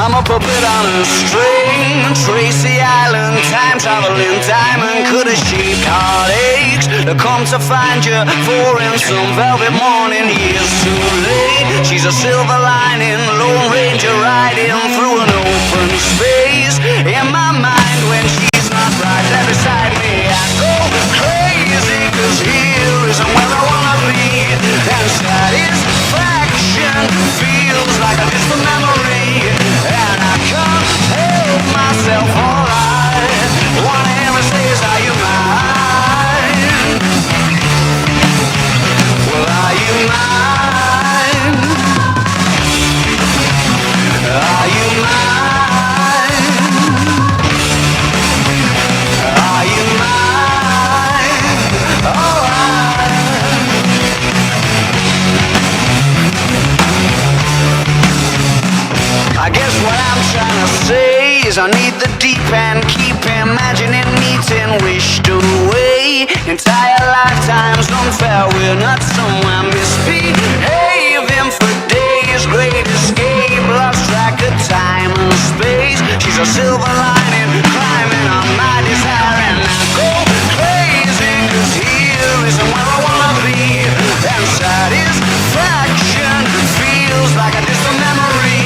I'm a puppet on a string. Tracy Island, time traveling diamond, could have shaped heartaches to come to find you for in some velvet morning. Years too late. She's a silver lining, Lone Ranger riding through an open space. In my mind when she's not right there beside me, I go crazy, 'cause here isn't where I wanna be. And satisfaction feels like a distant memory, and I can't help myself. Alright, one ever says, are you mine? Well, are you mine? Are you mine? Are you mine? Alright. I guess what I'm trying to say is I need the deep end, keep imagining meeting wished away. Entire lifetimes unfair, we're not somewhere misbehaving for days. Great escape, lost track of time and space. She's a silver lining, climbing on my desire, and I go crazy, 'cause here isn't where I wanna be. And satisfaction feels like a distant memory,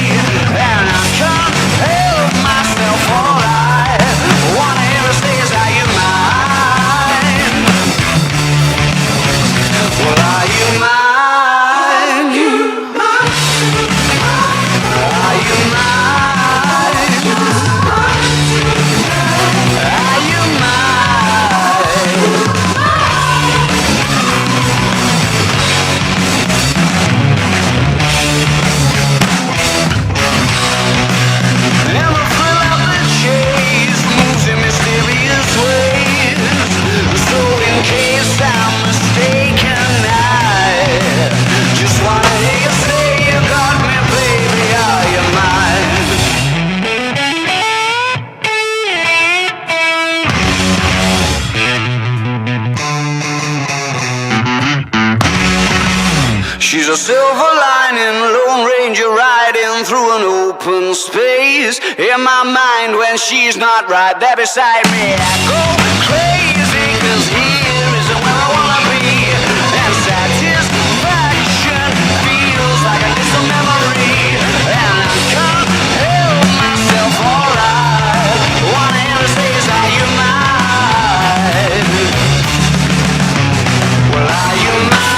and I can't help myself. Alright, one ever says, are you mine? Well, are you mine? Are you mine? Are you mine? And the thrill of the chase moves in mysterious ways. So in case I'm mistaken, I just wanna hear you say you got me, baby, are you mine? She's a silver lining, Lone Ranger riding through an open space. In my mind when she's not right there beside me, I go crazy, 'cause here isn't where I wanna be. And satisfaction feels like a distant memory, and I can't help myself. Alright, one ever says, are you mine? Well, are you mine?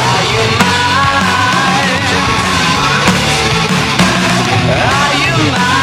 Are you mine? Are you mine?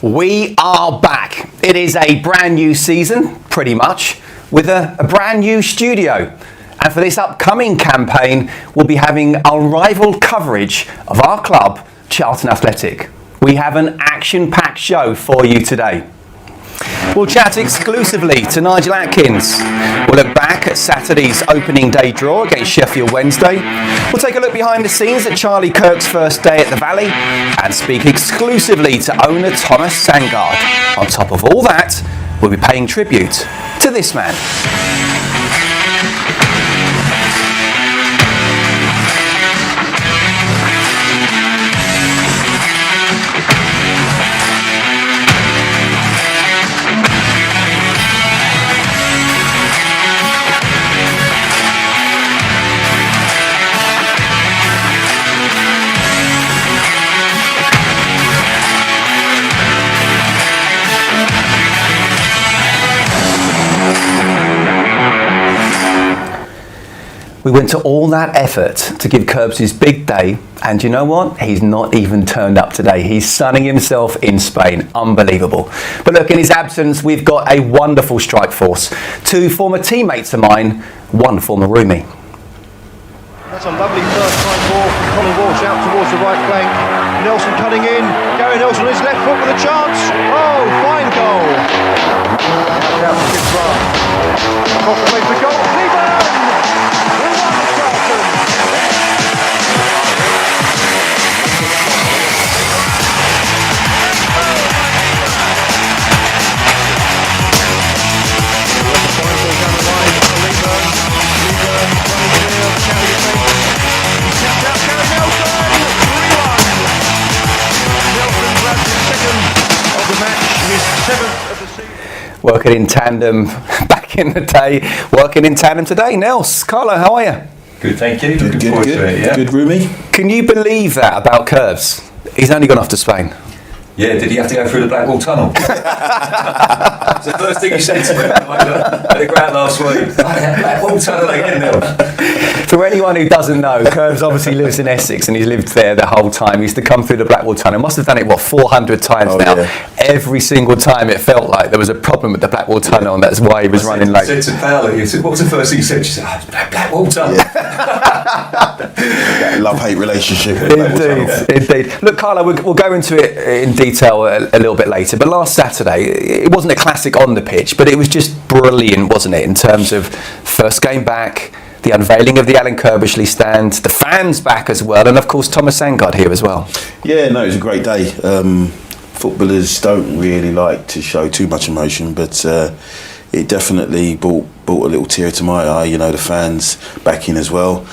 We are back. It is a brand new season, pretty much, with a brand new studio. And for this upcoming campaign, we'll be having unrivaled coverage of our club, Charlton Athletic. We have an action-packed show for you today. We'll chat exclusively to Nigel Atkins. We'll look back at Saturday's opening day draw against Sheffield Wednesday. We'll take a look behind the scenes at Charlie Kirk's first day at the Valley and speak exclusively to owner Thomas Sandgaard. On top of all that, we'll be paying tribute to this man. We went to all that effort to give Curbs his big day, and you know what? He's not even turned up today. He's sunning himself in Spain. Unbelievable. But look, in his absence, we've got a wonderful strike force. Two former teammates of mine, one former roomie. That's a lovely first time ball from Colin Walsh out towards the right flank. Nelson cutting in. Gary Nelson on his left foot with a chance. Oh, fine goal. Out to Chris Grant. Cocker makes the goal. Cleveland! Working in tandem back in the day, working in tandem today. Nels, Carlo, how are you? Good, thank you. Looking forward to it, yeah. Good roomie. Can you believe that about Curbs? He's only gone off to Spain. Yeah, did he have to go through the Blackwall Tunnel? It's the first thing he said to me at the ground last week. Blackwall Tunnel again, Nels. For anyone who doesn't know, Curbs obviously lives in Essex and he's lived there the whole time. He used to come through the Blackwall Tunnel. Must have done it, 400 times now. Yeah. Every single time it felt like there was a problem with the Blackwall Tunnel, and that's why he was running late. I said to Paola, he said, what was the first thing he said? She said, Blackwall Tunnel. Yeah. That love-hate relationship with Indeed. Look, Carlo, we'll go into it in detail a little bit later, but last Saturday, it wasn't a classic on the pitch, but it was just brilliant, wasn't it, in terms of first game back, the unveiling of the Alan Kirbishley stand, the fans back as well, and of course Thomas Sandgaard here as well. Yeah, no, it was a great day. Footballers don't really like to show too much emotion, but it definitely brought a little tear to my eye. You know, the fans back in as well.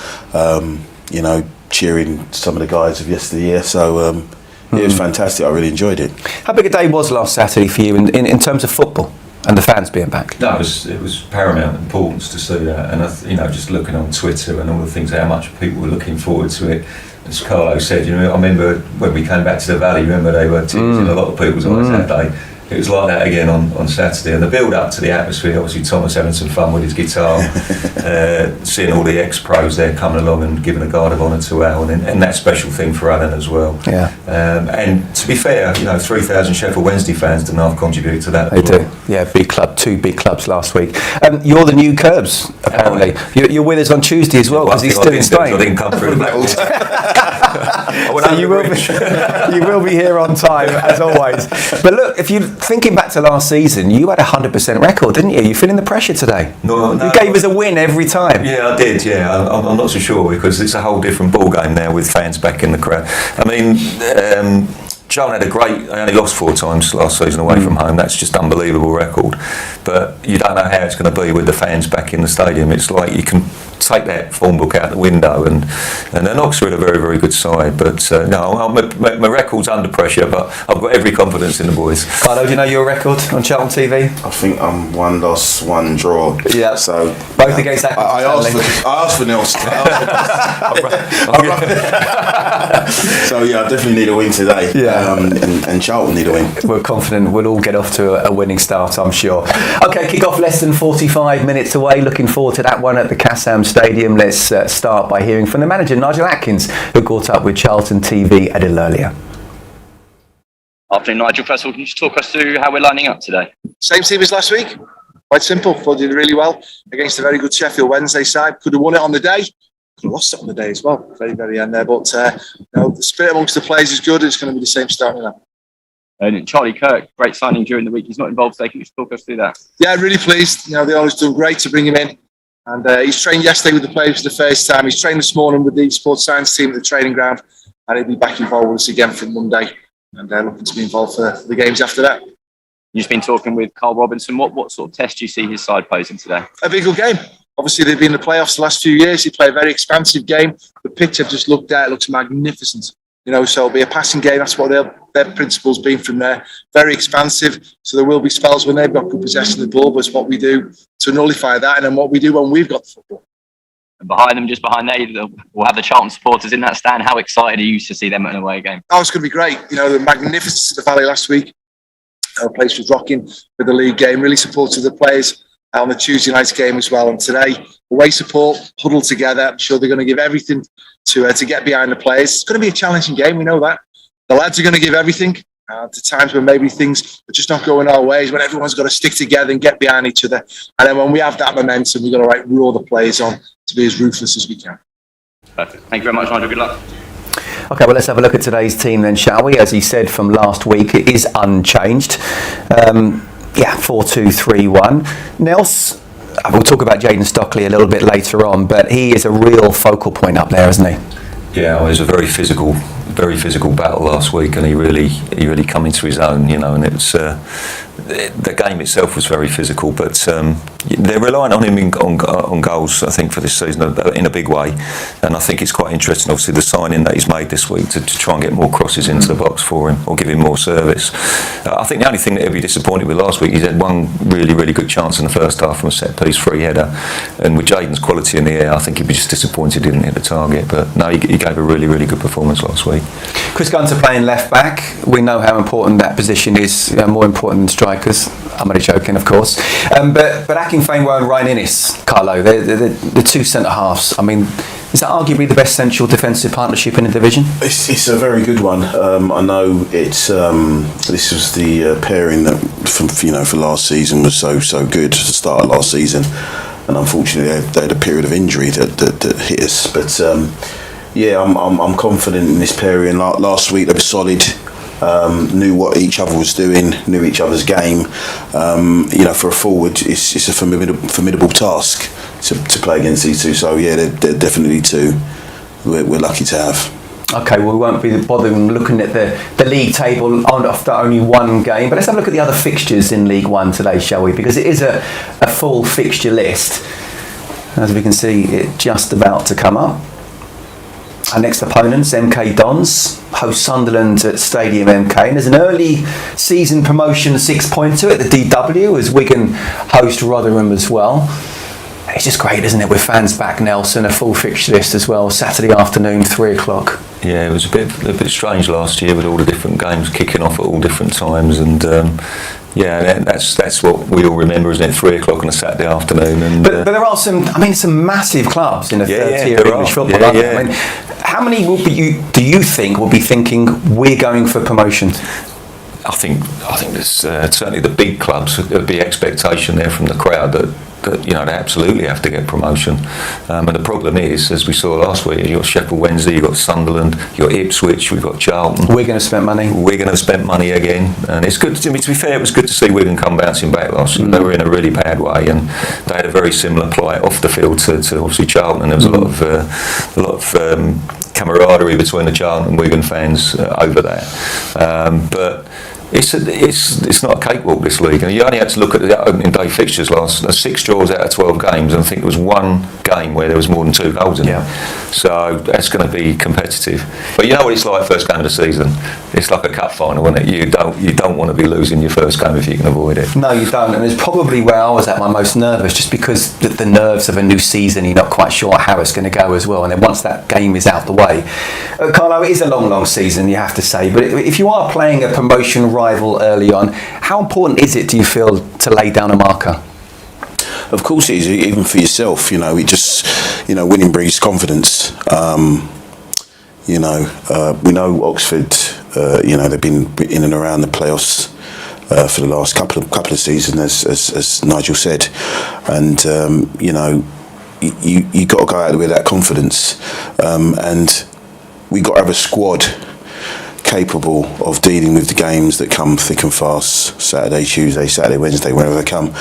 You know, cheering some of the guys of yesteryear. So it was fantastic. I really enjoyed it. How big a day was last Saturday for you in terms of football and the fans being back? No, it was paramount importance to see that, and you know, just looking on Twitter and all the things, how much people were looking forward to it. As Carlo said, you know, I remember when we came back to the Valley. Remember they were teasing a lot of people's eyes that day. It was like that again on Saturday, and the build up to the atmosphere. Obviously, Thomas having some fun with his guitar, seeing all the ex-pros there coming along and giving a guard of honour to Alan, and that special thing for Alan as well. Yeah. And to be fair, you know, 3,000 Sheffield Wednesday fans didn't half contribute to that. They do. Yeah, big club, two big clubs last week. You're the new Curbs, apparently. You're with us on Tuesday as well, because he's still in Spain. I didn't come through the Blackwall. So you will be here on time as always. But look, if you're thinking back to last season, you had a 100% record, didn't you? You feeling the pressure today? No. You gave us a win every time. Yeah, I did. Yeah, I'm not so sure, because it's a whole different ball game now with fans back in the crowd. I mean, Charlton had they only lost 4 times last season away from home. That's just unbelievable record. But you don't know how it's going to be with the fans back in the stadium. It's like you can take that form book out the window, and then Oxford are a very, very good side. But no, my record's under pressure, but I've got every confidence in the boys. Carlo, do you know your record on Charlton TV? I think I'm 1 loss, 1 draw. Yeah. So both against that. I asked for Nelson. So yeah, I definitely need a win today. Yeah. And Charlton need a win. We're confident we'll all get off to a winning start, I'm sure. Okay, kick off less than 45 minutes away. Looking forward to that one at the Kassam Stadium. Let's start by hearing from the manager, Nigel Atkins, who caught up with Charltontv a little earlier. Afternoon, Nigel. First of all, can you just talk us through how we're lining up today? Same team as last week. Quite simple. Thought did really well against a very good Sheffield Wednesday side. Could have won it on the day. Could have lost it on the day as well. Very, very end there. But the spirit amongst the players is good. It's going to be the same starting now. And Charlie Kirk, great signing during the week. He's not involved today. Can you just talk us through that? Yeah, really pleased. The owner's done great to bring him in. And he's trained yesterday with the players for the first time. He's trained this morning with the sports science team at the training ground. And he'll be back involved with us again from Monday. And looking to be involved for the games after that. You've been talking with Carl Robinson. What sort of test do you see his side posing today? A big good game. Obviously, they've been in the playoffs the last few years. He played a very expansive game. The pitch I've just looked at, it looks magnificent. So it'll be a passing game. That's what their principle's been from there. Very expansive. So there will be spells when they've got good possession of the ball, but it's what we do to nullify that, and then what we do when we've got the football. And behind them, just behind there, we'll have the Charlton supporters in that stand. How excited are you to see them at an away game? Oh, it's going to be great. The magnificence of the Valley last week. Our place was rocking for the league game. Really supported the players on the Tuesday night's game as well. And today, away support, huddled together. I'm sure they're going to give everything to get behind the players. It's going to be a challenging game. We know that. The lads are going to give everything. To times when maybe things are just not going our ways, when everyone's got to stick together and get behind each other. And then when we have that momentum, we've got to roar the players on to be as ruthless as we can. Perfect. Thank you very much, Nigel. Good luck. Okay, well, let's have a look at today's team then, shall we? As he said from last week, it is unchanged. 4-2-3-1. Nels, we'll talk about Jayden Stockley a little bit later on, but he is a real focal point up there, isn't he? Yeah, it was a very physical battle last week, and he really come into his own, and it's the game itself was very physical, but they're relying on him on goals, I think, for this season in a big way, and I think it's quite interesting, obviously, the signing that he's made this week to try and get more crosses into the box for him, or give him more service. I think the only thing that he'll be disappointed with last week, he had one really good chance in the first half from a set piece free header, and with Jayden's quality in the air, I think he'd be just disappointed he didn't hit the target, but no, he gave a really good performance last week. Chris Gunter playing left back. We know how important that position is, more important than strikers. I'm only joking, of course. But Akinfenwa and Ryan Innes, Carlo, the two centre halves. I mean, is that arguably the best central defensive partnership in the division? It's a very good one. I know it's this was the pairing that for last season was so good at the start of last season, and unfortunately they had a period of injury that hit us. But I'm confident in this pairing. Last week they were solid. Knew what each other was doing, knew each other's game. For a forward, it's a formidable task to play against these two. So they're definitely two we're lucky to have. Okay, well, we won't be bothering looking at the league table after only one game, but let's have a look at the other fixtures in League One today, shall we? Because it is a full fixture list. As we can see, it's just about to come up. Our next opponents, MK Dons, host Sunderland at Stadium MK, and there's an early season promotion 6-pointer at the DW as Wigan host Rotherham as well. It's just great, isn't it, with fans back, Nelson, a full fixture list as well, Saturday afternoon, 3 o'clock. Yeah, it was a bit strange last year with all the different games kicking off at all different times, and that's what we all remember, isn't it? 3 o'clock on a Saturday afternoon. And but there are some massive clubs in the third tier of English football. I mean, how many do you think will be thinking we're going for promotion? I think there's certainly the big clubs. There'll be expectation there from the crowd that they absolutely have to get promotion. And the problem is, as we saw last week, you've got Sheffield Wednesday, you've got Sunderland, you've got Ipswich, we've got Charlton. We're going to spend money. We're going to spend money again. And it's good, to be fair, it was good to see Wigan come bouncing back last year. They were in a really bad way, and they had a very similar plight off the field to obviously Charlton. And there was a lot of camaraderie between the Charlton and Wigan fans over that. But it's not a cakewalk, this league. And you only had to look at the opening day fixtures 6 draws out of 12 games, and I think there was one game where there was more than 2 goals in it. So that's going to be competitive. But you know what it's like first game of the season? It's like a cup final, isn't it? You don't want to be losing your first game if you can avoid it. No, you don't. And it's probably where I was at my most nervous, just because the nerves of a new season, you're not quite sure how it's going to go as well. And then once that game is out the way, Carlo, it is a long season, you have to say. But if you are playing a promotion rival early on, how important is it, do you feel, to lay down a marker? Of course it is, even for yourself. It just, winning breeds confidence. We know Oxford they've been in and around the playoffs for the last couple of seasons, as Nigel said, and you got to go out with that confidence, and we got to have a squad capable of dealing with the games that come thick and fast, Saturday, Tuesday, Saturday, Wednesday, whenever they come.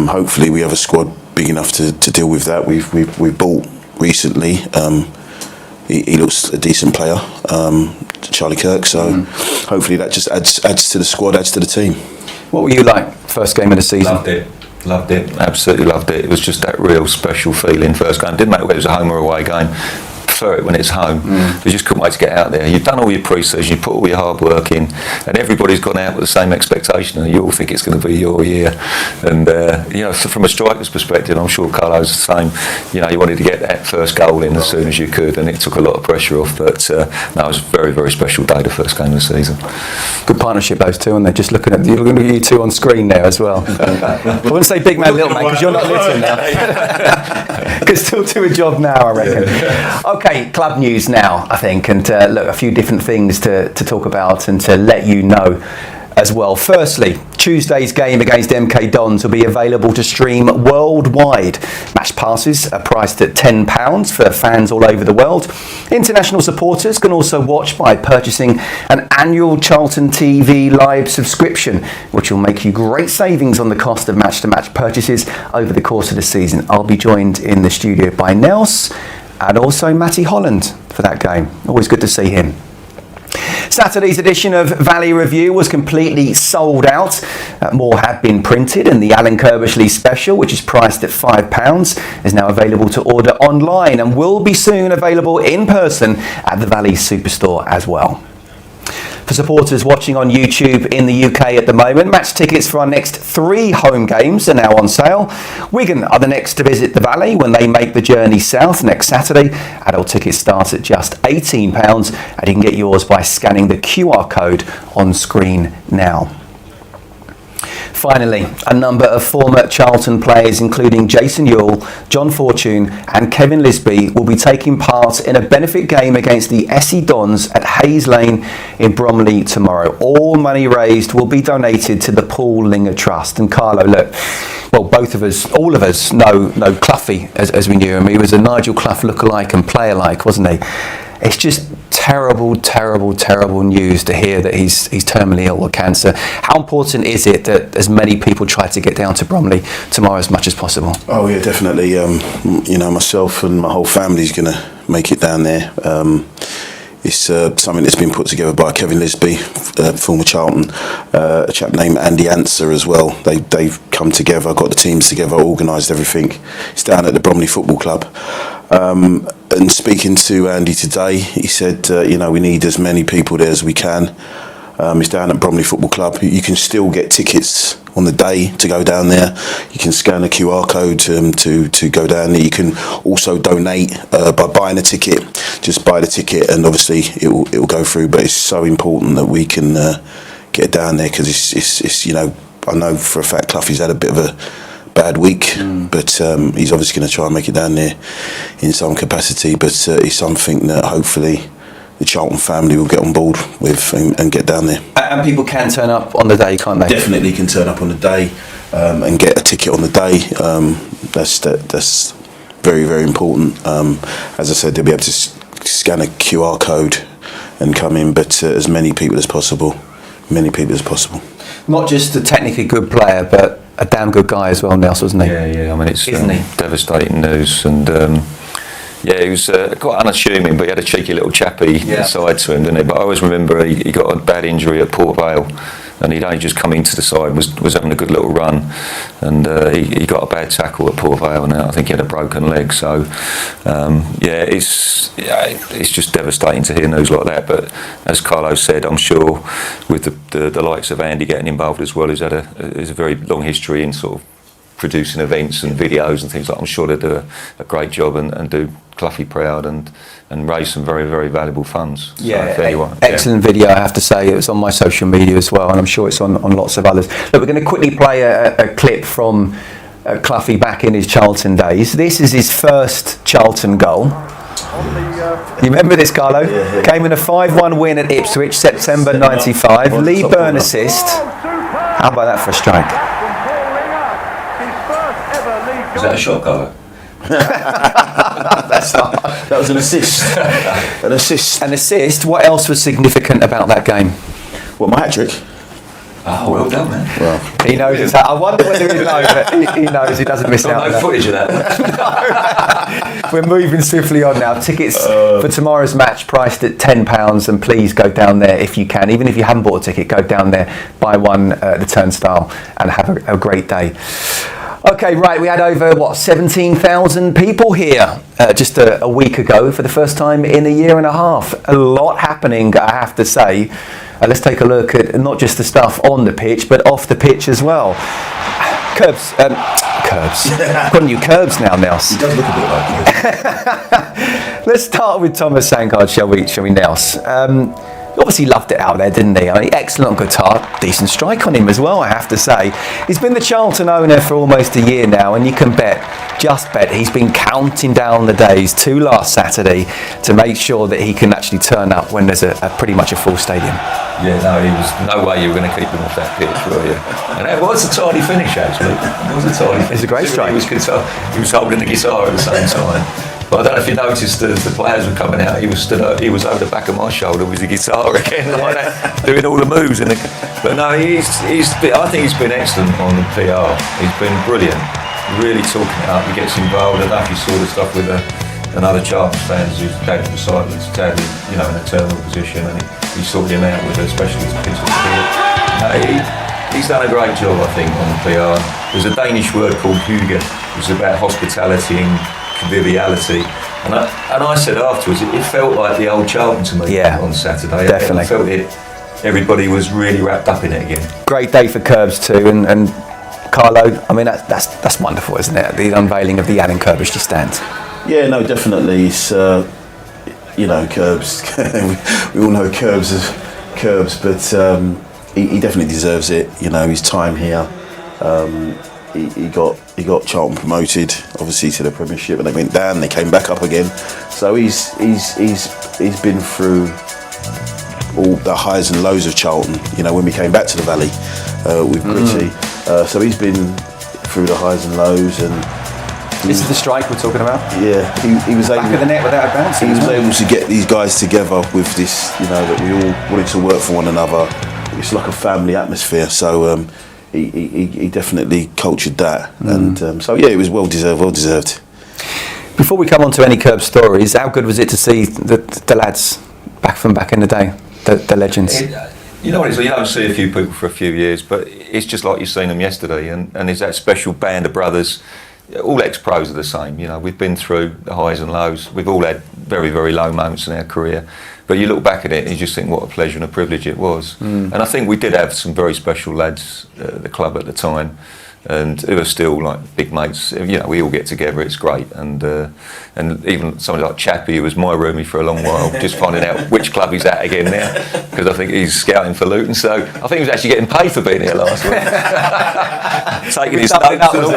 Hopefully we have a squad big enough to deal with that. We've bought recently, he looks a decent player, Charlie Kirk, so hopefully that just adds to the squad, adds to the team. What were you like first game of the season? Loved it, absolutely loved it. It was just that real special feeling first game. Didn't matter whether it was a home or away game. Prefer it when it's home. You just couldn't wait to get out there. You've done all your pre-season, you put all your hard work in, and everybody's gone out with the same expectation, and you all think it's going to be your year. And so from a striker's perspective, I'm sure Carlo's the same. You wanted to get that first goal in as soon as you could, and it took a lot of pressure off. But it was a very, very special day, the first game of the season. Good partnership, those two, and they're just looking at you two on screen there as well. I wouldn't say big man, little man, because you're not little now. Could still do a job now, I reckon. Okay, club news now, I think, and look, a few different things to talk about and to let you know as well. Firstly, Tuesday's game against MK Dons will be available to stream worldwide. Match passes are priced at £10 for fans all over the world. International supporters can also watch by purchasing an annual Charltontv live subscription, which will make you great savings on the cost of match-to-match purchases over the course of the season. I'll be joined in the studio by Nels and also Matty Holland for that game. Always good to see him. Saturday's edition of Valley Review was completely sold out. More had been printed, and the Alan Kirbishley special, which is priced at £5, is now available to order online and will be soon available in person at the Valley Superstore as well. For supporters watching on YouTube in the UK at the moment, match tickets for our next 3 home games are now on sale. Wigan are the next to visit the Valley when they make the journey south next Saturday. Adult tickets start at just £18, and you can get yours by scanning the QR code on screen now. Finally, a number of former Charlton players, including Jason Ewell, John Fortune and Kevin Lisby, will be taking part in a benefit game against the Essie Dons at Hayes Lane in Bromley tomorrow. All money raised will be donated to the Paul Linger Trust. And Carlo, look, well, both of us, all of us know Cloughie as we knew him. He was a Nigel Clough lookalike and player-like, wasn't he? It's just terrible news to hear that he's terminally ill with cancer. How important is it that as many people try to get down to Bromley tomorrow as much as possible? Oh yeah, definitely. Myself and my whole family's going to make it down there. It's something that's been put together by Kevin Lisby, former Charlton, a chap named Andy Answer as well. They've come together, got the teams together, organised everything. It's down at the Bromley Football Club. And speaking to Andy today, he said, we need as many people there as we can. It's down at Bromley Football Club. You can still get tickets on the day to go down there. You can scan the QR code to go down there. You can also donate by buying a ticket. Just buy the ticket, and obviously it will go through. But it's so important that we can get down there, because it's I know for a fact Cloughie's had a bit of a bad week, but he's obviously going to try and make it down there in some capacity. But it's something that hopefully the Charlton family will get on board with and get down there. And people can turn up on the day, can't they? Definitely can turn up on the day and get a ticket on the day. That's very, very important. As I said, they'll be able to scan a QR code and come in, but as many people as possible. Not just a technically good player, but a damn good guy as well, Nels, wasn't he? Yeah. I mean, it's devastating news, and he was quite unassuming, but he had a cheeky little chappy side to him, didn't he? But I always remember he got a bad injury at Port Vale, and he'd only just come into the side, was having a good little run, and he got a bad tackle at Port Vale, and I think he had a broken leg. So it's just devastating to hear news like that. But as Carlo said, I'm sure with the likes of Andy getting involved as well, he's had a very long history in sort of producing events and videos and things like that. I'm sure they do a great job and do Cloughie proud and raise some very, very valuable funds. Excellent video, I have to say. It was on my social media as well, and I'm sure it's on lots of others. Look, we're going to quickly play a clip from Cloughie back in his Charlton days. This is his first Charlton goal. On the You remember this, Carlo? Yeah. Came in a 5-1 win at Ipswich, September 95. Lee Byrne assist. How about that for a strike? Is that a shot, Carlo? That was an assist. An assist. An assist. What else was significant about that game? What, my hat-trick? Oh, well done, man. Well, He knows it's I wonder whether he knows, but he knows he doesn't miss out. Got on no that. footage of that. We're moving swiftly on now. Tickets for tomorrow's match priced at £10, and please go down there if you can. Even if you haven't bought a ticket, go down there, buy one at the Turnstile, and have a great day. Okay, right, we had over, 17,000 people here just a week ago for the first time in a year and a half. A lot happening, I have to say. Let's take a look at not just the stuff on the pitch, but off the pitch as well. Curbs. I'm calling you Curbs now, Nels. it does look a bit like it. Let's start with Thomas Sangard, shall we, Nels? Obviously loved it out there, didn't he? I mean, excellent guitar, decent strike on him as well, I have to say. He's been the Charlton owner for almost a year now, and you can just bet, he's been counting down the days to last Saturday to make sure that he can actually turn up when there's a pretty much a full stadium. Yeah, no, he was no way you were going to keep him off that pitch, were you? And it was a tidy finish, actually. It was a tidy finish. It's a great strike. He was holding the guitar at the same time. But I don't know if you noticed, as the players were coming out, he was over the back of my shoulder with the guitar again, like that, doing all the moves. But no, I think he's been excellent on the PR. He's been brilliant, really talking it up. He gets involved. I don't know if you saw the stuff with another Charlton fans who's taken the side, sadly, in a terminal position, and he sorted him out with a specialist piece of support. He's done a great job, I think, on the PR. There's a Danish word called hygge, which is about hospitality and conviviality, and I said afterwards, it felt like the old Charlton to me on Saturday. Definitely. I felt everybody was really wrapped up in it again. Great day for Curbs too, and Carlo, I mean that's wonderful, isn't it? The unveiling of the Alan Curbishley stand. Yeah, no, definitely. It's, Curbs. we all know Curbs as Curbs, but he definitely deserves it. His time here. He got Charlton promoted, obviously, to the Premiership, and they went down. They came back up again. So he's been through all the highs and lows of Charlton. When we came back to the Valley with Gritty, so he's been through the highs and lows. And this is the strike we're talking about. Yeah, he was able. Back of the net without a bounce. He was able to get these guys together with this. That we all wanted to work for one another. It's like a family atmosphere. So. He definitely cultured that, and it was well deserved. Before we come on to any Curb stories, how good was it to see the lads back in the day, the legends? You know what it is, you don't see a few people for a few years, but it's just like you've seen them yesterday, and there's that special band of brothers. All ex-pros are the same. We've been through the highs and lows. We've all had very, very low moments in our career. But you look back at it and you just think what a pleasure and a privilege it was. And I think we did have some very special lads at the club at the time, and who are still like big mates. We all get together, it's great. And even somebody like Chappie, who was my roomie for a long while, just finding out which club he's at again now, because I think he's scouting for Luton. So I think he was actually getting paid for being here last week. Taking his notes and all.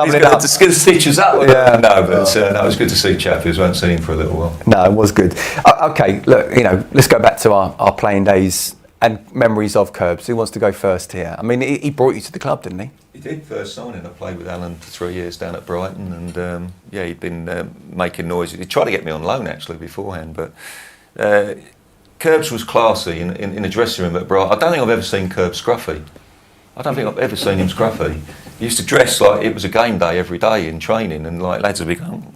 He's going to stitch us up. Yeah. No, but it was good to see Chappie, as I haven't seen him for a little while. No, it was good. Okay, look, let's go back to our playing days and memories of Curbs. Who wants to go first here? I mean, he brought you to the club, didn't he? He did, first signing. I played with Alan for 3 years down at Brighton, and he'd been making noise. He tried to get me on loan actually beforehand, but Curbs was classy in the dressing room at Brighton. I don't think I've ever seen Curbs scruffy. I don't think I've ever seen him scruffy. He used to dress like it was a game day every day in training, and like lads would be going.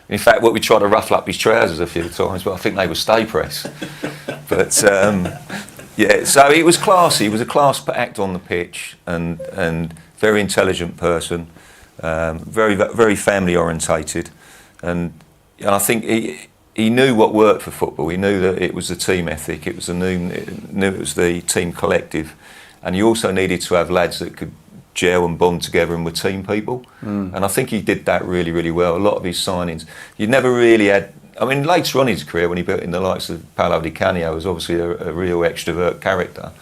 In fact, we tried to ruffle up his trousers a few times, but I think they were stay press. But so he was classy. He was a class act on the pitch, and very intelligent person, very very family orientated, and I think he knew what worked for football. He knew that it was the team ethic. It was it was the team collective, and you also needed to have lads that could gel and bond together and were team people. And I think he did that really, really well. A lot of his signings, you never really had. I mean, later on in his career, when he built in the likes of Paolo Di Canio, was obviously a real extrovert character.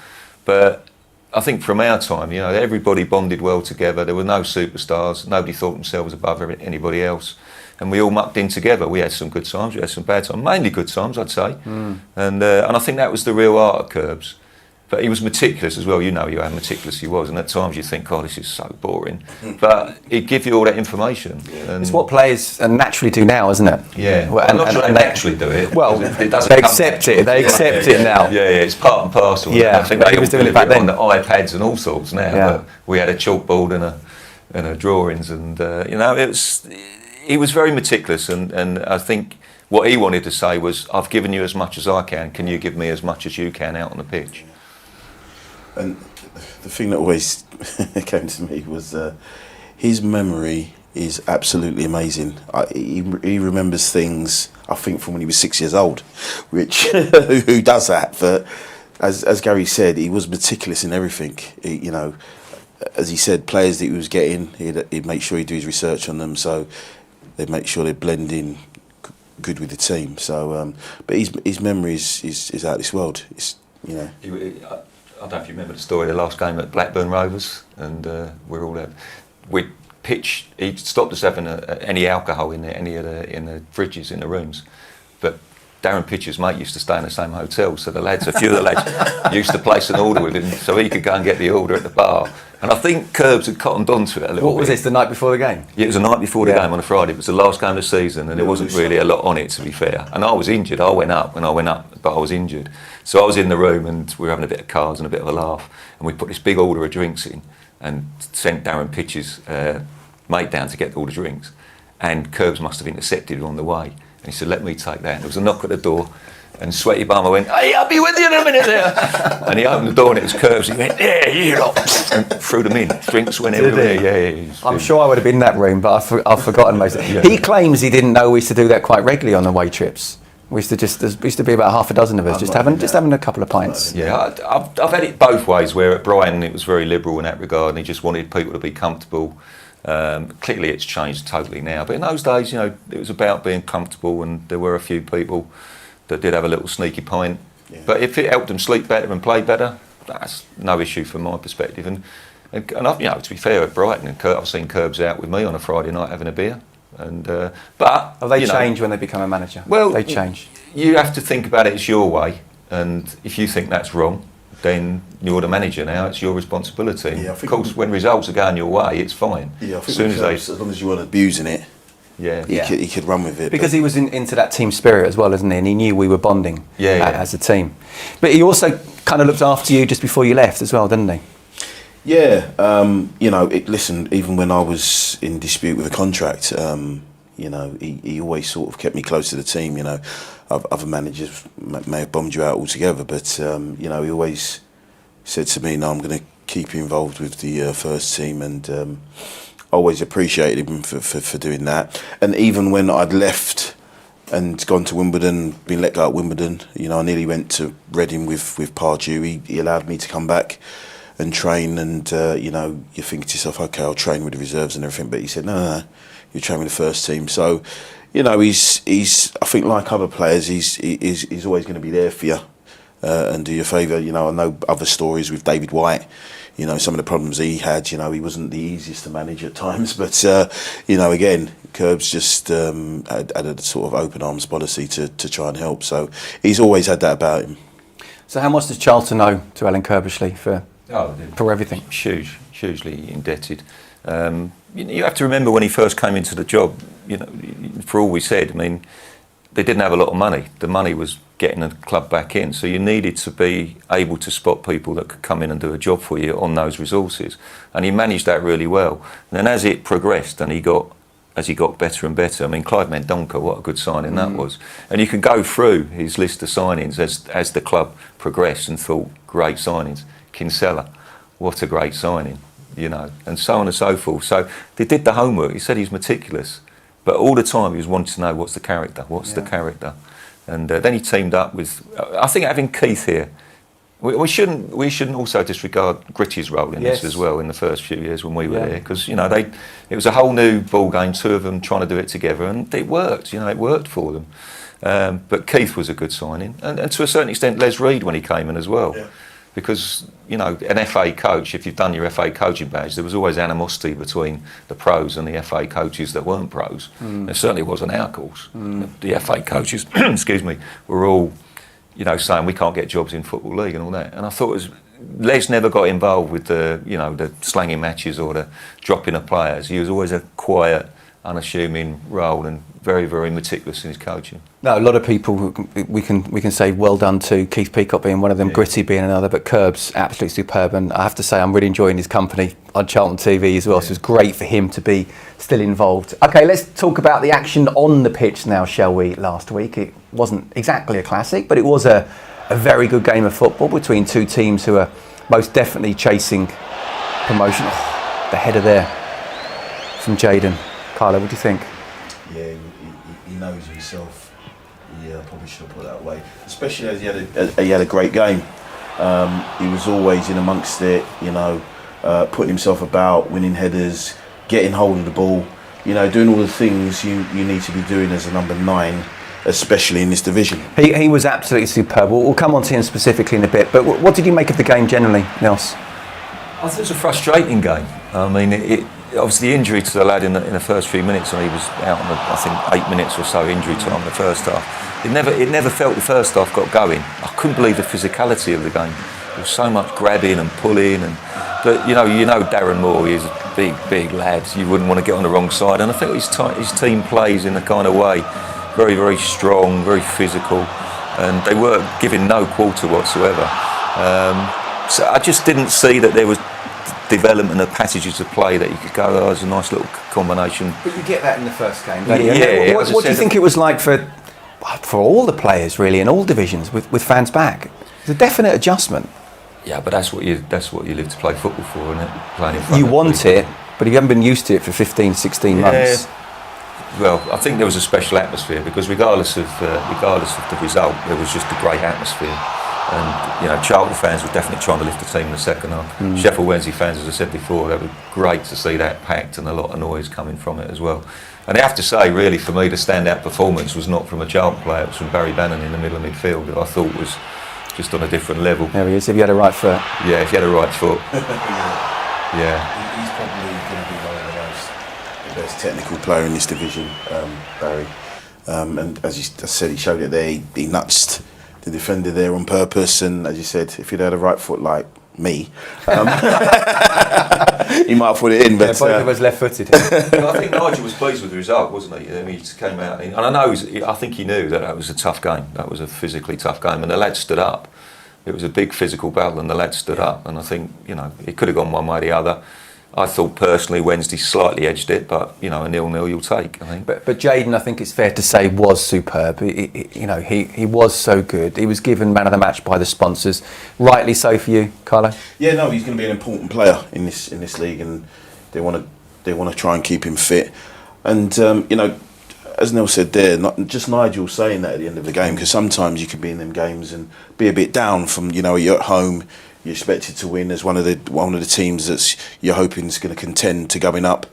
But I think from our time, everybody bonded well together. There were no superstars. Nobody thought themselves above anybody else. and we all mucked in together. We had some good times, we had some bad times, mainly good times, I'd say. And I think that was the real art of Curbs. But he was meticulous as well. You know how meticulous he was, and at times you think, "Oh, this is so boring," but he'd give you all that information. And It's what players naturally do now, isn't it? yeah, Well, I'm not sure they actually do it. Well, it doesn't they come accept naturally. it. They accept it now. Yeah, it's part and parcel. Yeah, I think but they he was all doing it do back then. on the iPads and all sorts now. Yeah. But we had a chalkboard and a drawings, and he was very meticulous, and I think what he wanted to say was, "I've given you as much as I can. Can you give me as much as you can out on the pitch?" And the thing that always came to me was his memory is absolutely amazing. He remembers things, I think, from when he was 6 years old, which who does that? But as Gary said, he was meticulous in everything. As he said, players that he was getting, he'd make sure he'd do his research on them, so they'd make sure they blend in good with the team. So, but his memory is out of this world. It's, I don't know if you remember the story of the last game at Blackburn Rovers, and we're all there. We'd pitch. He stopped us having any alcohol in the fridges in the rooms, but Darren Pitcher's mate used to stay in the same hotel, so a few of the lads used to place an order with him, so he could go and get the order at the bar. And I think Curbs had cottoned on to it a little bit. What was this, the night before the game? Yeah, it was the night before the game on a Friday. It was the last game of the season, and there wasn't really a lot on it, to be fair. And I was injured. I went up, but I was injured. So I was in the room, and we were having a bit of cards and a bit of a laugh. And we put this big order of drinks in, and sent Darren Pitcher's mate down to get all the drinks. And Curbs must have intercepted it on the way. And he said, "Let me take that." And there was a knock at the door, and Sweaty Bummer went, "Hey, I'll be with you in a minute there." And he opened the door, and it was Curbs. He went, "Yeah, you lot," and threw them in. Drinks went everywhere. Yeah. I'm sure I would have been in that room, but I've forgotten most of it. He claims he didn't know we used to do that quite regularly on away trips. We used to be about half a dozen of us, just having a couple of pints. Yeah, I've had it both ways, where at Brighton it was very liberal in that regard, and he just wanted people to be comfortable. Clearly it's changed totally now, but in those days, it was about being comfortable, and there were a few people that did have a little sneaky pint. Yeah. But if it helped them sleep better and play better, that's no issue from my perspective. And to be fair, at Brighton, I've seen Curbs out with me on a Friday night having a beer. And but they change when they become a manager. Well, they change. You have to think about it as your way, and if you think that's wrong, then you're the manager now. It's your responsibility. Yeah, of course, when results are going your way, it's fine. Yeah, I think as long as you weren't abusing it, he could run with it. Because he was into that team spirit as well, isn't he? And he knew we were bonding as a team. But he also kind of looked after you just before you left as well, didn't he? Yeah, listen, even when I was in dispute with a contract, he always sort of kept me close to the team. Other managers may have bombed you out altogether, but he always said to me, "No, I'm going to keep you involved with the first team," and I always appreciated him for doing that. And even when I'd left and gone to Wimbledon, been let go at Wimbledon, I nearly went to Reading with Pardew. He allowed me to come back and train, and you think to yourself, okay, I'll train with the reserves and everything, but he said, no, you train with the first team. So he's I think, like other players, he's always going to be there for you and do you a favour. I know other stories with David White, some of the problems he had, he wasn't the easiest to manage at times, but again, Curbs just had a sort of open arms policy to try and help, so he's always had that about him. So how much does Charlton owe to Alan Curbishley for everything? Hugely indebted. You have to remember when he first came into the job, for all we said, they didn't have a lot of money. The money was getting the club back in, so you needed to be able to spot people that could come in and do a job for you on those resources, and he managed that really well. And then as it progressed and as he got better and better, Clive Mendonca, what a good signing that was. And you can go through his list of signings as the club progressed and thought, great signings. Kinsella, what a great signing, and so on and so forth. So they did the homework. He said he's meticulous, but all the time he was wanting to know what's the character. And then he teamed up with, I think having Keith here, we shouldn't also disregard Gritty's role in this as well in the first few years when we were there, because it was a whole new ball game, two of them trying to do it together, and it worked. It worked for them. But Keith was a good signing, and to a certain extent Les Reed when he came in as well, because you know, an FA coach, if you've done your FA coaching badge, there was always animosity between the pros and the FA coaches that weren't pros. It certainly wasn't our course. The FA coaches, excuse me, were all, you know, saying we can't get jobs in Football League and all that. And I thought Les never got involved with the, you know, the slanging matches or the dropping of players. He was always a quiet, unassuming role and very, very meticulous in his coaching. No, a lot of people, we can say well done to Keith Peacock being one of them, Gritty being another, but Kerb's absolutely superb, and I have to say I'm really enjoying his company on Charlton TV as well, so it's great for him to be still involved. Okay, let's talk about the action on the pitch now, shall we? Last week it wasn't exactly a classic, but it was a very good game of football between two teams who are most definitely chasing promotion. Oh, the header there from Jayden. Carlo, what do you think? Yeah, he knows himself. Yeah, probably should have put that away. Especially as he had a great game. He was always in amongst it, you know, putting himself about, winning headers, getting hold of the ball, you know, doing all the things you need to be doing as a number 9, especially in this division. He was absolutely superb. We'll come on to him specifically in a bit, but what did you make of the game generally, Nels? I think it was a frustrating game. I mean, obviously the injury to the lad in the first few minutes, and he was out on I think 8 minutes or so injury time in the first half. It never felt the first half got going. I couldn't believe the physicality of the game. There was so much grabbing and pulling, but you know Darren Moore, he's a big lad. You wouldn't want to get on the wrong side, and I think his team plays in a kind of way, very, very strong, very physical, and they weren't giving no quarter whatsoever. So I just didn't see that there was development of passages of play that you could go, oh, there's a nice little combination. But you get that in the first game, don't you? Yeah. What do you think it was like for all the players really in all divisions with fans back? It's a definite adjustment. Yeah, but that's what you live to play football for, isn't it? Playing in front you of want people. it, but you haven't been used to it for 15, 16 months. Well, I think there was a special atmosphere because regardless of the result, there was just a great atmosphere. And you know, Charlton fans were definitely trying to lift the team in the second half. Sheffield Wednesday fans, as I said before, they were great to see that packed and a lot of noise coming from it as well. And I have to say, really, for me, the standout performance was not from a Charlton player; it was from Barry Bannon in the middle of midfield, that I thought was just on a different level. There he is. If he had a right foot. Yeah, if he had a right foot. Yeah. He's probably going to be one of the best technical player in this division, Barry. And as I said, he showed it there. He nudged the defender there on purpose, and as you said, if he'd had a right foot like me, he might have put it in. But both of us left-footed. Well, I think Nigel was pleased with the result, wasn't he? He came out, and I know I think he knew that was a tough game. That was a physically tough game, and the lads stood up. It was a big physical battle, and the lads stood up. And I think it could have gone one way or the other. I thought personally Wednesday slightly edged it, but a 0-0 you'll take, I think. But Jayden, I think it's fair to say, was superb. He was so good. He was given man of the match by the sponsors, rightly so for you, Carlo. Yeah, no, he's going to be an important player in this league, and they want to try and keep him fit. And as Neil said there, not just Nigel saying that at the end of the game, because sometimes you can be in them games and be a bit down from you're at home. You're expected to win as one of the teams that's you're hoping is going to contend to going up.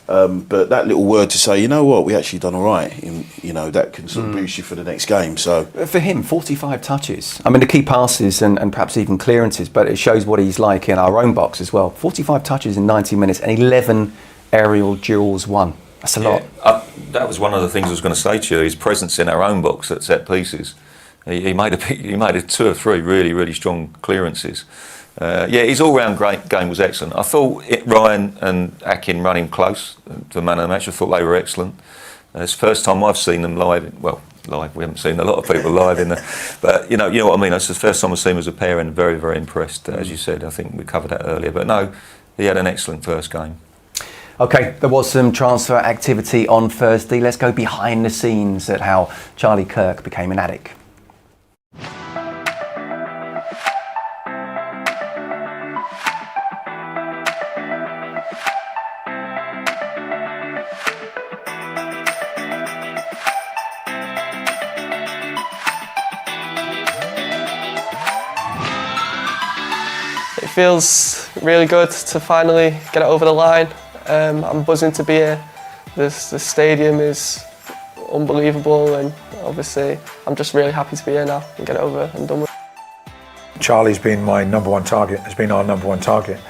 But that little word to say, you know what, we actually done all right. That can sort of boost you for the next game. So for him, 45 touches. I mean, the key passes and perhaps even clearances, but it shows what he's like in our own box as well. 45 touches in 90 minutes and 11 aerial duels won. That's a lot. That was one of the things I was going to say to you. His presence in our own box at set pieces. He made a 2 or 3 really, really strong clearances. His all-round game was excellent. I thought Ryan and Akin running close to man of the match. I thought they were excellent. It's the first time I've seen them live. Well, live. We haven't seen a lot of people live in there, but you know what I mean. It's the first time I've seen them as a pair, and very, very impressed. As you said, I think we covered that earlier. But no, he had an excellent first game. Okay, there was some transfer activity on Thursday. Let's go behind the scenes at how Charlie Kirk became an Addick. It feels really good to finally get it over the line. I'm buzzing to be here. The stadium is unbelievable, and obviously I'm just really happy to be here now and get it over and done with. Charlie's been my number one target, has been our number one target.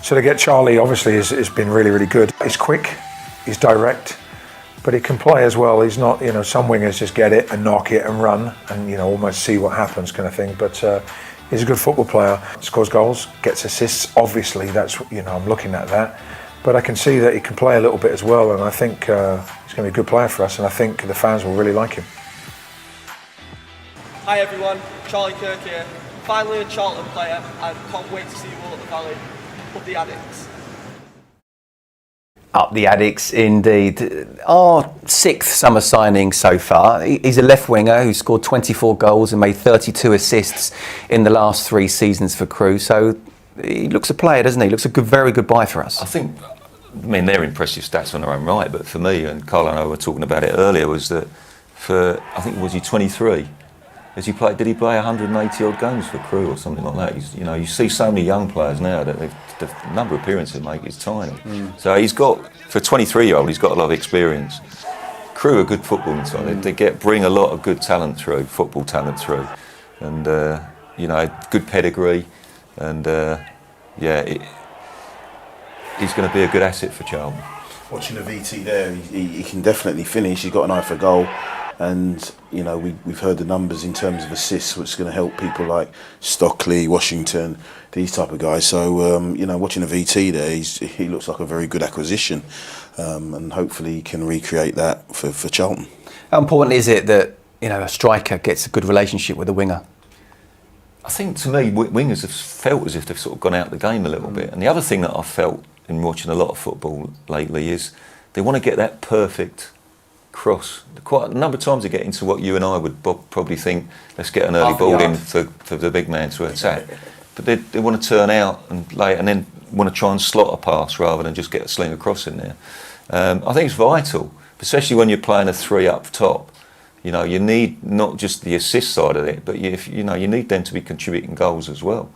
So to get Charlie obviously has been really, really good. He's quick, he's direct, but he can play as well. He's not, some wingers just get it and knock it and run and, almost see what happens kind of thing. But he's a good football player, scores goals, gets assists. Obviously, that's, I'm looking at that. But I can see that he can play a little bit as well, and I think he's going to be a good player for us, and I think the fans will really like him. Hi everyone, Charlie Kirk here. Finally a Charlton player, and can't wait to see you all at the Valley. Up the Addicks. Up the Addicks, indeed. Our 6th summer signing so far. He's a left winger who scored 24 goals and made 32 assists in the last 3 seasons for Crewe. So he looks a player, doesn't he? Looks a very good buy for us. I think, they're impressive stats on their own right, but for me, and Carl and I were talking about it earlier, was that was he 23? Did he play 180 odd games for Crewe or something like that? You see so many young players now that the number of appearances they make is tiny. So he's got, for a 23-year-old, he's got a lot of experience. Crewe are good footballing side. They bring a lot of good talent through, football talent through, and good pedigree, and he's going to be a good asset for Charlton. Watching the VT there, he can definitely finish. He's got an eye for goal. And, we've heard the numbers in terms of assists, which is going to help people like Stockley, Washington, these type of guys. So, watching the VT there, he looks like a very good acquisition. And hopefully he can recreate that for Charlton. How important is it that, a striker gets a good relationship with a winger? I think, to me, wingers have felt as if they've sort of gone out of the game a little bit. And the other thing that I've felt in watching a lot of football lately is they want to get that perfect cross. Quite a number of times they get into what you and I would probably think, let's get an early ball in for the big man to attack. But they want to turn out and lay, and then want to try and slot a pass rather than just get a sling across in there. I think it's vital, especially when you're playing a 3 up top. You need not just the assist side of it, but you need them to be contributing goals as well.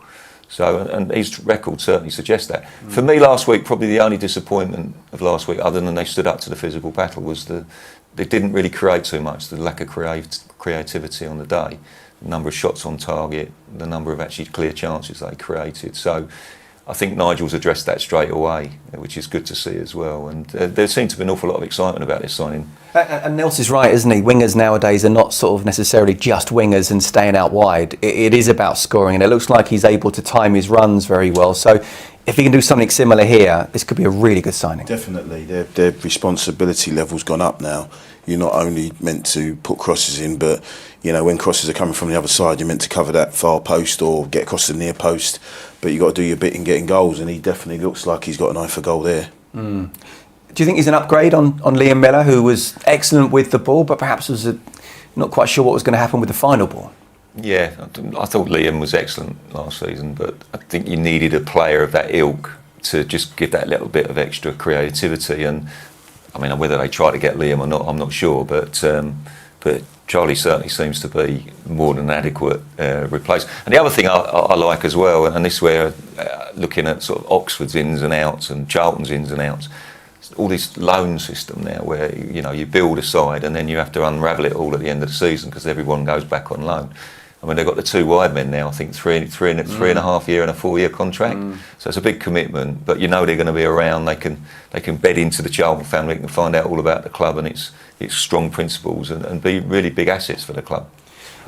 So, and his record certainly suggests that. For me, last week, probably the only disappointment of last week, other than they stood up to the physical battle, was they didn't really create too much. The lack of creativity on the day, the number of shots on target, the number of actually clear chances they created. So, I think Nigel's addressed that straight away, which is good to see as well. And there seemed to be an awful lot of excitement about this signing. And Nels is right, isn't he? Wingers nowadays are not sort of necessarily just wingers and staying out wide. It is about scoring, and it looks like he's able to time his runs very well. So if he can do something similar here, this could be a really good signing. Definitely. Their responsibility level's gone up now. You're not only meant to put crosses in, but when crosses are coming from the other side, you're meant to cover that far post or get across the near post. But you've got to do your bit in getting goals, and he definitely looks like he's got an eye for goal there. Do you think he's an upgrade on Liam Miller, who was excellent with the ball, but perhaps was not quite sure what was going to happen with the final ball? Yeah, I thought Liam was excellent last season, but I think you needed a player of that ilk to just give that little bit of extra creativity. And whether they try to get Liam or not, I'm not sure, but Charlie certainly seems to be more than an adequate replacement. And the other thing I like as well, and this is where looking at sort of Oxford's ins and outs and Charlton's ins and outs, all this loan system now where you build a side and then you have to unravel it all at the end of the season because everyone goes back on loan. They've got the 2 wide men now, I think three and a half year and a 4-year contract. So it's a big commitment, but they're going to be around. They can bed into the Charlton family, they can find out all about the club and its strong principles and be really big assets for the club.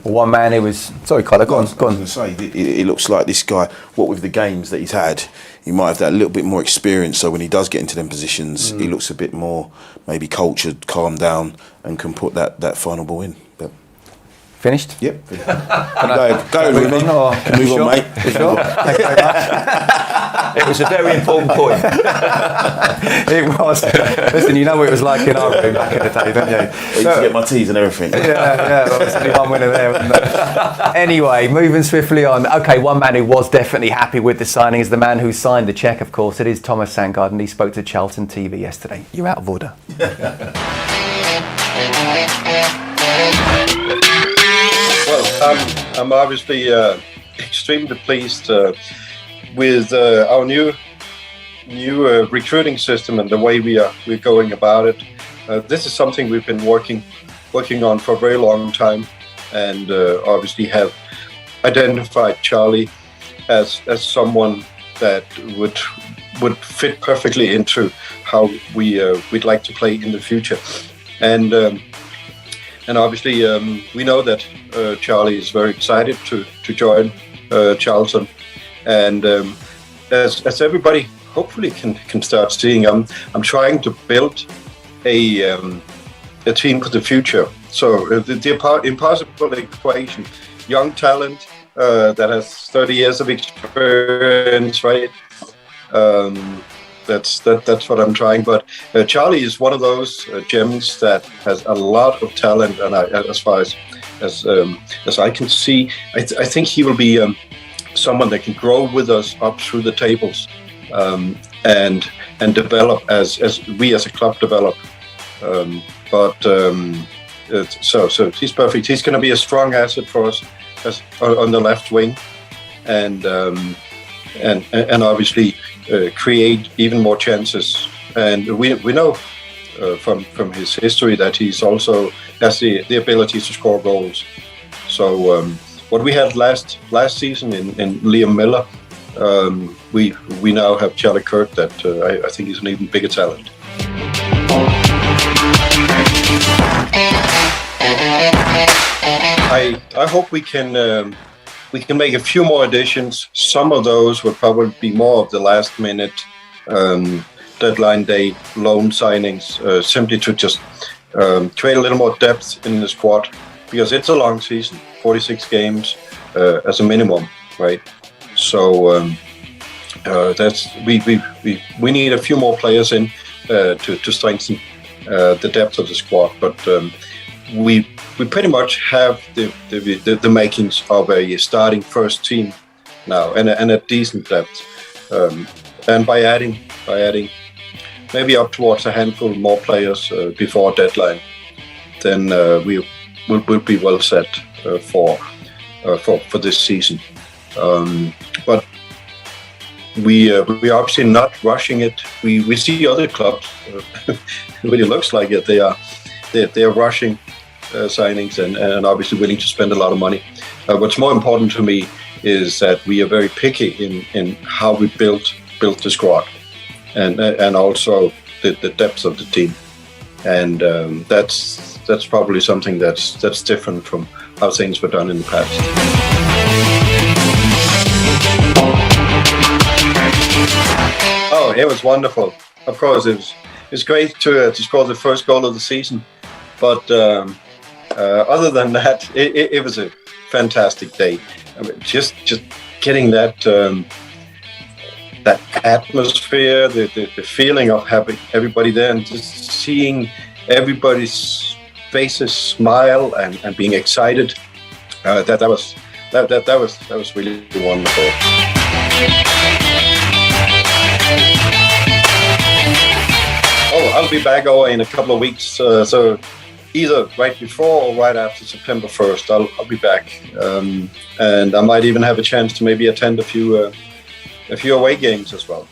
Well, one man who was... Sorry, Kyler, go on. I was going to say, it looks like this guy, what with the games that he's had, he might have that little bit more experience, so when he does get into them positions, he looks a bit more maybe cultured, calmed down, and can put that final ball in. But finished? Yep. Go with me. Move on, mate. Sure? Thank you very much. It was a very important point. It was. Listen, you know what it was like in our room back in the day, don't you? I used to get my teas and everything. Yeah, well, there's only one winner there, wasn't there? Anyway, moving swiftly on. Okay, one man who was definitely happy with the signing is the man who signed the cheque, of course. It is Thomas Sandgaard. He spoke to Charltontv yesterday. You're out of order. Well, I'm obviously extremely pleased with our new recruiting system and the way we're going about it. This is something we've been working on for a very long time, and obviously have identified Charlie as someone that would fit perfectly into how we'd like to play in the future, and obviously we know that Charlie is very excited to join Charlton, and as everybody hopefully can start seeing, I'm trying to build a team for the future. So the impossible equation: young talent that has 30 years of experience, right? That's what I'm trying. But Charlie is one of those gems that has a lot of talent, and as far as I can see, I think he will be someone that can grow with us up through the tables, and develop as we as a club develop. So he's perfect. He's going to be a strong asset for us on the left wing, and obviously create even more chances. And we know from his history that he's also has the ability to score goals. So what we had last season in Liam Miller, we now have Charlie Kirk that I think is an even bigger talent. I hope we can make a few more additions. Some of those will probably be more of the last minute deadline day loan signings, simply to just create a little more depth in the squad, because it's a long season, 46 games as a minimum, right? So that's we need a few more players in to strengthen the depth of the squad, but we pretty much have the makings of a starting first team now, and a decent depth. And by adding maybe up towards a handful more players before deadline, then we'll be well set for this season. But we're obviously not rushing it. We see other clubs. It really looks like it. They are rushing signings and obviously willing to spend a lot of money. What's more important to me is that we are very picky in how we built the squad, and also the depth of the team, and that's probably something that's different from how things were done in the past. Oh, it was wonderful. Of course, it was great to score the first goal of the season, but other than that, it was a fantastic day. I mean, just getting that atmosphere, the feeling of having everybody there, and just seeing everybody's faces smile and being excited. That was really wonderful. Oh, I'll be back over in a couple of weeks, so either right before or right after September 1st, I'll be back, and I might even have a chance to maybe attend a few away games as well.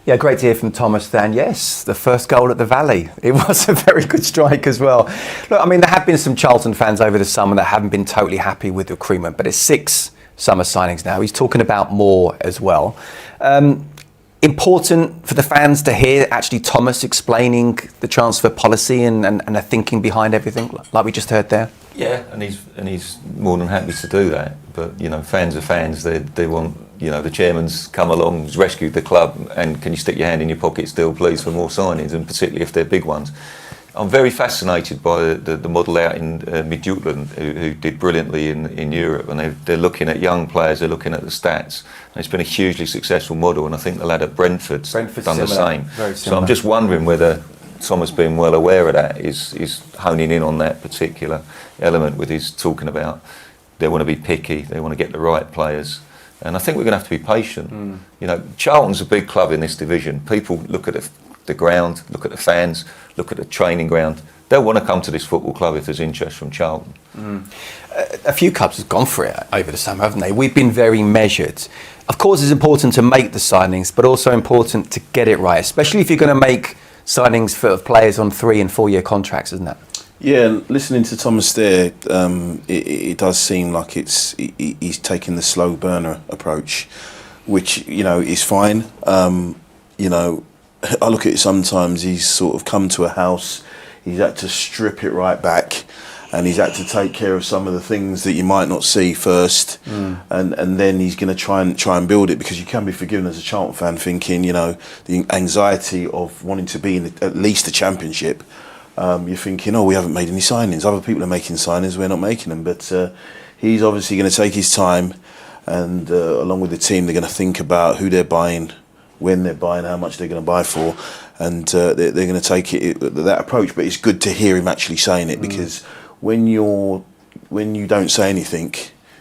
Yeah, great to hear from Thomas then. Yes, the first goal at the Valley. It was a very good strike as well. Look, I mean, there have been some Charlton fans over the summer that haven't been totally happy with the recruitment, but it's 6 summer signings now. He's talking about more as well. Important for the fans to hear actually Thomas explaining the transfer policy and the thinking behind everything, like we just heard there. Yeah, and he's more than happy to do that. But you know, fans are fans. They want, you know, the chairman's come along, has rescued the club, and can you stick your hand in your pocket still, please, for more signings, and particularly if they're big ones. I'm very fascinated by the model out in Midtjylland, who did brilliantly in Europe, and they're looking at young players, they're looking at the stats. And it's been a hugely successful model, and I think the lad at Brentford's done similar, the same. So I'm just wondering whether Thomas, being well aware of that, is honing in on that particular element with his talking about they want to be picky, they want to get the right players. And I think we're going to have to be patient. You know, Charlton's a big club in this division. People look at the ground, look at the fans, look at the training ground. They'll want to come to this football club if there's interest from Charlton. A few clubs have gone for it over the summer, haven't they? We've been very measured. Of course, it's important to make the signings, but also important to get it right, especially if you're going to make signings for players on 3 and 4 year contracts, isn't it? Yeah, listening to Thomas there, it does seem like he's taking the slow burner approach, which, you know, is fine. You know, I look at it sometimes, he's sort of come to a house, he's had to strip it right back, and he's had to take care of some of the things that you might not see first, and then he's going to try and build it, because you can be forgiven as a Charlton fan thinking, you know, the anxiety of wanting to be in at least the Championship. You're thinking, oh, we haven't made any signings. Other people are making signings, we're not making them. But he's obviously going to take his time, and along with the team, they're going to think about who they're buying, when they're buying, how much they're going to buy for, and they're going to take it that approach. But it's good to hear him actually saying it, because when you don't say anything,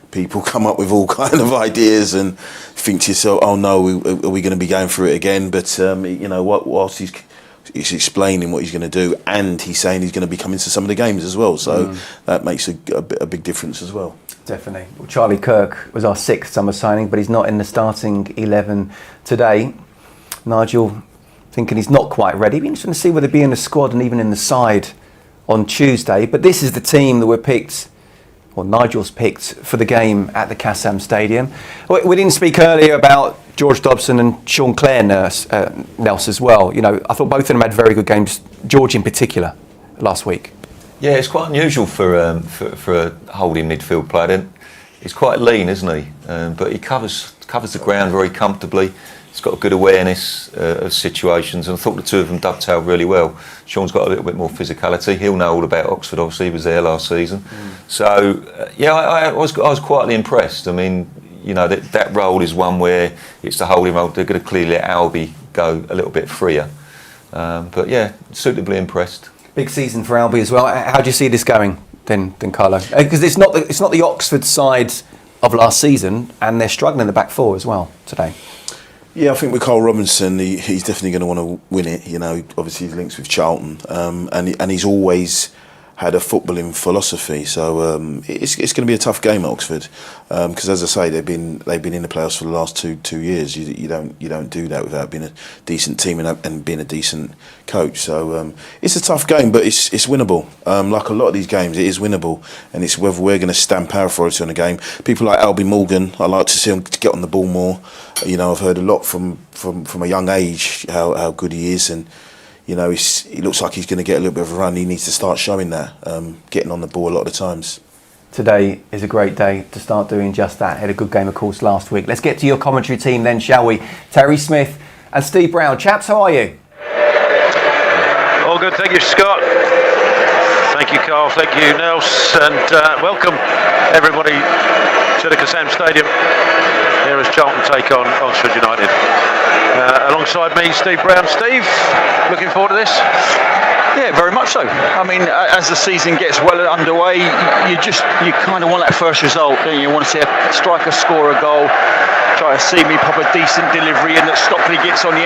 people come up with all kind of ideas and think to yourself, oh no, are we going to be going through it again? But you know what? Whilst he's explaining what he's going to do, and he's saying he's going to be coming to some of the games as well, so that makes a big difference as well. Definitely. Well, Charlie Kirk was our 6th summer signing, but he's not in the starting 11 today. Nigel thinking he's not quite ready. It'd be interesting to see whether he'll be in the squad and even in the side on Tuesday. But this is the team that we're picked, or Nigel's picked, for the game at the Kassam Stadium. We didn't speak earlier about George Dobson and Sean Clare Nels as well. You know, I thought both of them had very good games. George in particular last week. Yeah, it's quite unusual for a holding midfield player. He's quite lean, isn't he? But he covers the ground very comfortably. He's got a good awareness of situations, and I thought the two of them dovetailed really well. Sean's got a little bit more physicality. He'll know all about Oxford. Obviously, he was there last season. So yeah, I was quietly impressed. I mean, you know, that role is one where it's the holding role. They're going to clearly let Albie go a little bit freer. But yeah, suitably impressed. Big season for Albie as well. How do you see this going then Carlo? Because it's not the Oxford side of last season, and they're struggling in the back four as well today. Yeah, I think with Carl Robinson, he's definitely going to want to win it. You know, obviously his links with Charlton, and he's always had a footballing philosophy. So it's going to be a tough game at Oxford, because as I say, they've been in the playoffs for the last two years. You don't do that without being a decent team and being a decent coach. So it's a tough game, but it's winnable. Like a lot of these games, it is winnable, and it's whether we're going to stamp our authority on the game. People like Albie Morgan, I like to see him get on the ball more. You know, I've heard a lot from a young age how good he is, and you know, he looks like he's going to get a little bit of a run. He needs to start showing that, getting on the ball a lot of the times. Today is a great day to start doing just that. Had a good game, of course, last week. Let's get to your commentary team then, shall we? Terry Smith and Steve Brown. Chaps, how are you? All good, thank you, Scott. Thank you, Carl. Thank you, Nels. And welcome, everybody, to the Kassam Stadium. Here is Charlton take on Oxford United. Alongside me, Steve Brown. Steve, looking forward to this? Yeah, very much so. I mean, as the season gets well underway, you kind of want that first result, don't you? You want to see a striker score a goal, try to see me pop a decent delivery in that Stockley gets on the